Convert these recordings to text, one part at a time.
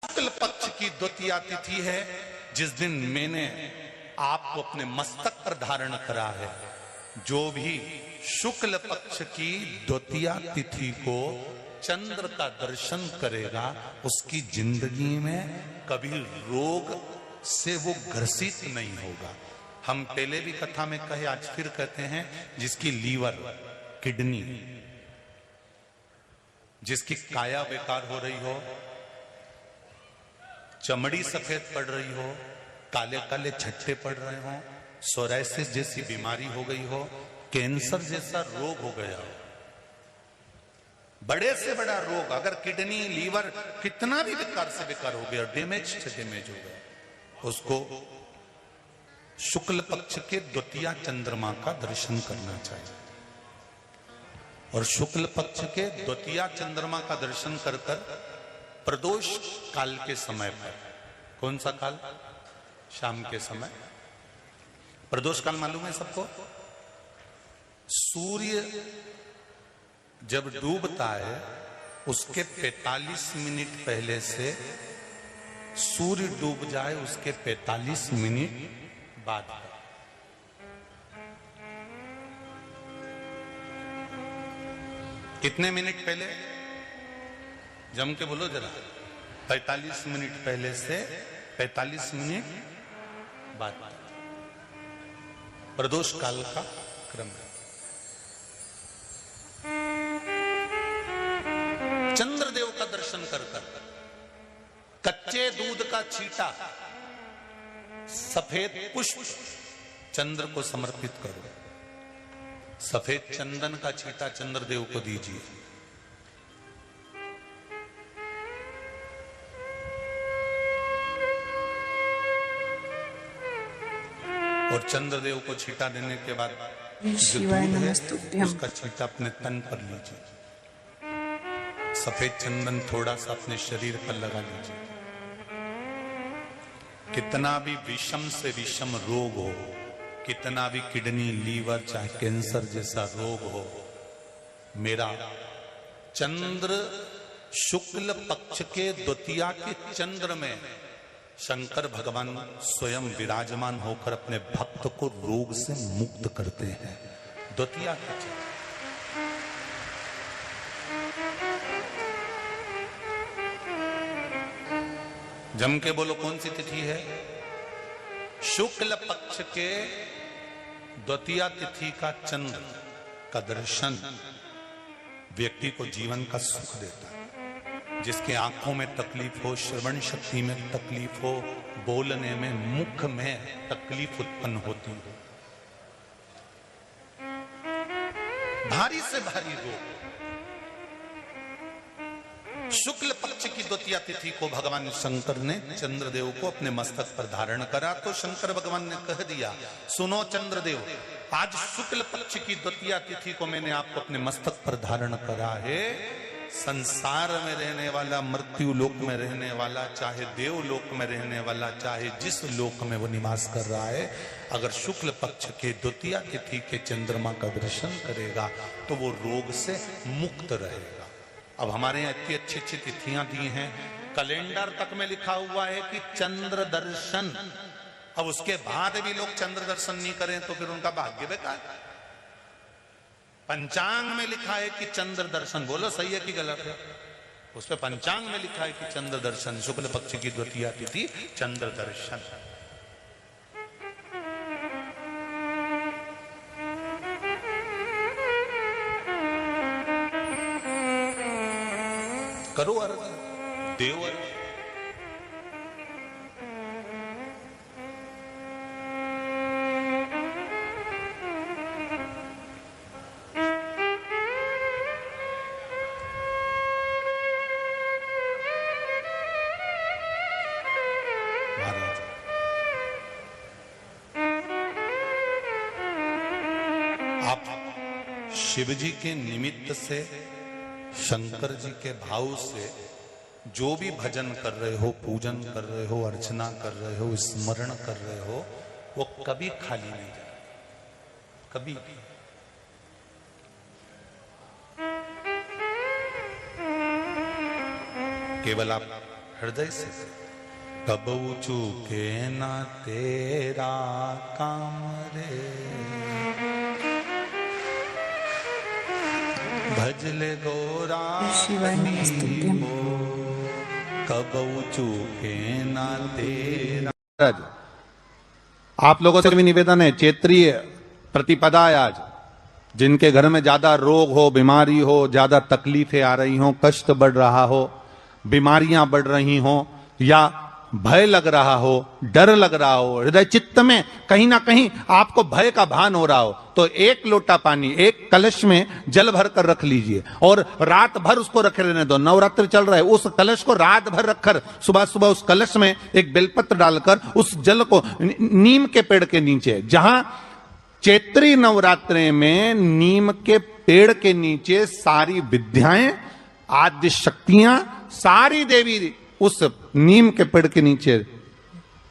शुक्ल पक्ष की द्वितीया तिथि है, जिस दिन मैंने आपको अपने मस्तक पर धारण करा है। जो भी शुक्ल पक्ष की द्वितीया तिथि को चंद्र का दर्शन करेगा, उसकी जिंदगी में कभी रोग से वो ग्रसित नहीं होगा। हम पहले भी कथा में कहे, आज फिर कहते हैं, जिसकी लीवर, किडनी, जिसकी काया बेकार हो रही हो, चमड़ी सफेद पड़ रही हो, काले काले छट्टे पड़ रहे हो, सोराइसिस जैसी बीमारी हो गई हो, कैंसर जैसा रोग हो गया हो, बड़े से बड़ा रोग, अगर किडनी, लीवर कितना भी बेकार से बेकार हो गया, डैमेज से डैमेज हो गया, उसको शुक्ल पक्ष के द्वितीया चंद्रमा का दर्शन करना चाहिए। और शुक्ल पक्ष के द्वितीया चंद्रमा का दर्शन कर कर प्रदोष काल के समय पर, कौन सा काल? शाम के समय। प्रदोष काल मालूम है सबको? सूर्य जब डूबता है उसके 45 मिनट पहले से सूर्य डूब जाए उसके 45 मिनट बाद। कितने मिनट पहले? जम के बोलो जरा। 45 मिनट पहले से 45 मिनट बाद प्रदोष काल का क्रम है। चंद्रदेव का दर्शन कर कर कच्चे दूध का छींटा, सफेद पुष्प चंद्र को समर्पित करो। सफेद चंदन का छींटा चंद्रदेव को दीजिए। और चंद्रदेव को छींटा देने के बाद जो दूध है उसका छींटा अपने तन पर लीजिए। सफेद चंदन थोड़ा सा अपने शरीर पर लगा लीजिए। कितना भी विषम से विषम रोग हो, कितना भी किडनी, लीवर, चाहे कैंसर जैसा रोग हो, मेरा चंद्र शुक्ल पक्ष के द्वितीया के चंद्र में शंकर भगवान स्वयं विराजमान होकर अपने भक्त को रोग से मुक्त करते हैं। द्वितीया के चंद्र। जम के बोलो कौन सी तिथि है? शुक्ल पक्ष के द्वितीया तिथि का चंद्र का दर्शन व्यक्ति को जीवन का सुख देता है। जिसके आंखों में तकलीफ हो, श्रवण शक्ति में तकलीफ हो, बोलने में, मुख में तकलीफ उत्पन्न होती हो, भारी से भारी रोग, शुक्ल पक्ष की द्वितीया तिथि को भगवान शंकर ने चंद्रदेव को अपने मस्तक पर धारण करा। तो शंकर भगवान ने कह दिया, सुनो चंद्रदेव, आज शुक्ल पक्ष की द्वितीया तिथि को मैंने आपको अपने मस्तक पर धारण करा है। संसार में रहने वाला, मृत्यु लोक में रहने वाला, चाहे देवलोक में रहने वाला, चाहे जिस लोक में वो निवास कर रहा है, अगर शुक्ल पक्ष के द्वितीया तिथि के चंद्रमा का दर्शन करेगा तो वो रोग से मुक्त रहेगा। अब हमारे यहाँ इतनी अच्छी अच्छी तिथियां दी हैं, कैलेंडर तक में लिखा हुआ है कि चंद्र दर्शन। अब उसके बाद भी लोग चंद्र दर्शन नहीं करें तो फिर उनका भाग्य बेकार। पंचांग में लिखा है कि चंद्र दर्शन, बोलो सही है कि गलत है? उस पे पंचांग में लिखा है कि चंद्र दर्शन, शुक्ल पक्ष की द्वितीया तिथि चंद्र दर्शन। करो अर्घ, देव अर्घ। आप शिव जी के निमित्त से, शंकर जी के भाव से जो भी भजन कर रहे हो, पूजन कर रहे हो, अर्चना कर रहे हो, स्मरण कर रहे हो, वो कभी खाली नहीं जाए, कभी। केवल आप हृदय से। कबू चूके ना तेरा काम रे, भजले गोरा कबू चूके ना तेरा। आप लोगों से भी निवेदन है, क्षेत्रीय प्रतिपदा है आज, जिनके घर में ज्यादा रोग हो, बीमारी हो, ज्यादा तकलीफें आ रही हो, कष्ट बढ़ रहा हो, बीमारियां बढ़ रही हो, या भय लग रहा हो, डर लग रहा हो, हृदय चित्त में कहीं ना कहीं आपको भय का भान हो रहा हो, तो एक लोटा पानी, एक कलश में जल भर कर रख लीजिए और रात भर उसको रखे रहने दो। नवरात्र चल रहा है, उस कलश को रात भर रखकर सुबह सुबह उस कलश में एक बेलपत्र डालकर उस जल को नीम के पेड़ के नीचे, जहां चैत्री नवरात्रे में नीम के पेड़ के नीचे सारी विद्याएं, आद्य शक्तियां, सारी देवी उस नीम के पेड़ के नीचे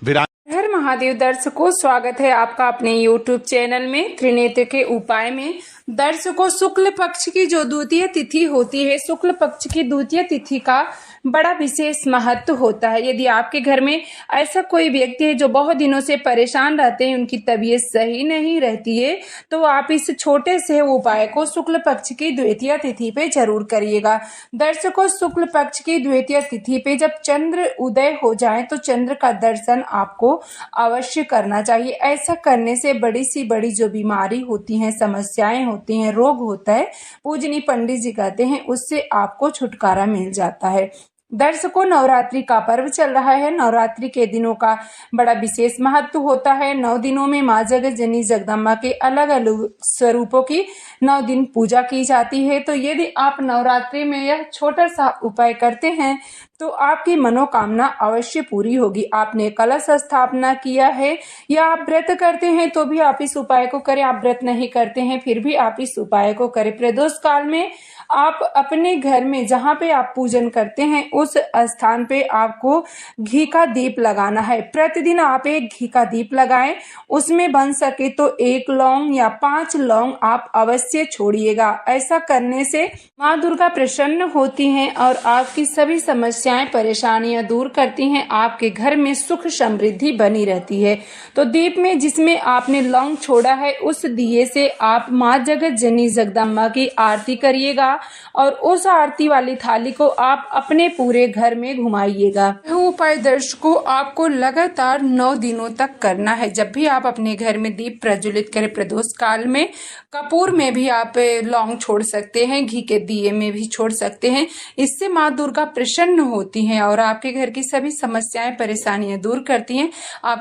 विराज। हर महादेव दर्शकों, स्वागत है आपका अपने YouTube चैनल में त्रिनेत्र के उपाय में। दर्शकों, शुक्ल पक्ष की जो द्वितीय तिथि होती है, शुक्ल पक्ष की द्वितीय तिथि का बड़ा विशेष महत्व होता है। यदि आपके घर में ऐसा कोई व्यक्ति है जो बहुत दिनों से परेशान रहते हैं, उनकी तबीयत सही नहीं रहती है, तो आप इस छोटे से उपाय को शुक्ल पक्ष की द्वितीय तिथि पे जरूर करिएगा। दर्शकों, शुक्ल पक्ष की द्वितीय तिथि पे जब चंद्र उदय हो जाए तो चंद्र का दर्शन आपको अवश्य करना चाहिए। ऐसा करने से बड़ी सी बड़ी जो बीमारी होती है, समस्याएं होती हैं, रोग होता है, पूजनीय पंडित जी कहते हैं, उससे आपको छुटकारा मिल जाता है। दर्शकों, नवरात्रि का पर्व चल रहा है। नवरात्रि के दिनों का बड़ा विशेष महत्व होता है। 9 दिनों में माँ जगत-जननी जगदम्बा के अलग अलग स्वरूपों की 9 दिन पूजा की जाती है। तो यदि आप नवरात्रि में यह छोटा सा उपाय करते हैं तो आपकी मनोकामना अवश्य पूरी होगी। आपने कलश स्थापना किया है या आप व्रत करते हैं तो भी आप इस उपाय को करें। आप व्रत नहीं करते हैं फिर भी आप इस उपाय को करें। प्रदोष काल में आप अपने घर में जहाँ पे आप पूजन करते हैं उस स्थान पे आपको घी का दीप लगाना है। प्रतिदिन आप एक घी का दीप लगाएं। उसमें बन सके तो 1 लौंग या 5 लौंग आप अवश्य छोड़िएगा। ऐसा करने से माँ दुर्गा प्रसन्न होती हैं और आपकी सभी समस्याएं, परेशानियां दूर करती हैं। आपके घर में सुख समृद्धि बनी रहती है। तो दीप में जिसमें आपने लौंग छोड़ा है उस दिए से आप माँ जगत जननी जगदम्बा की आरती करिएगा और उस आरती वाली थाली को आप अपने पूरे घर में घुमाइएगा। यह उपाय दर्शकों आपको लगातार 9 दिनों तक करना है। जब भी आप अपने घर में दीप प्रज्वलित करें, प्रदोष काल में कपूर में भी आप लौंग छोड़ सकते हैं, घी के दिए में भी छोड़ सकते हैं। इससे माँ दुर्गा प्रसन्न होती हैं और आपके घर की सभी समस्याएं, परेशानियां दूर करती हैं। आप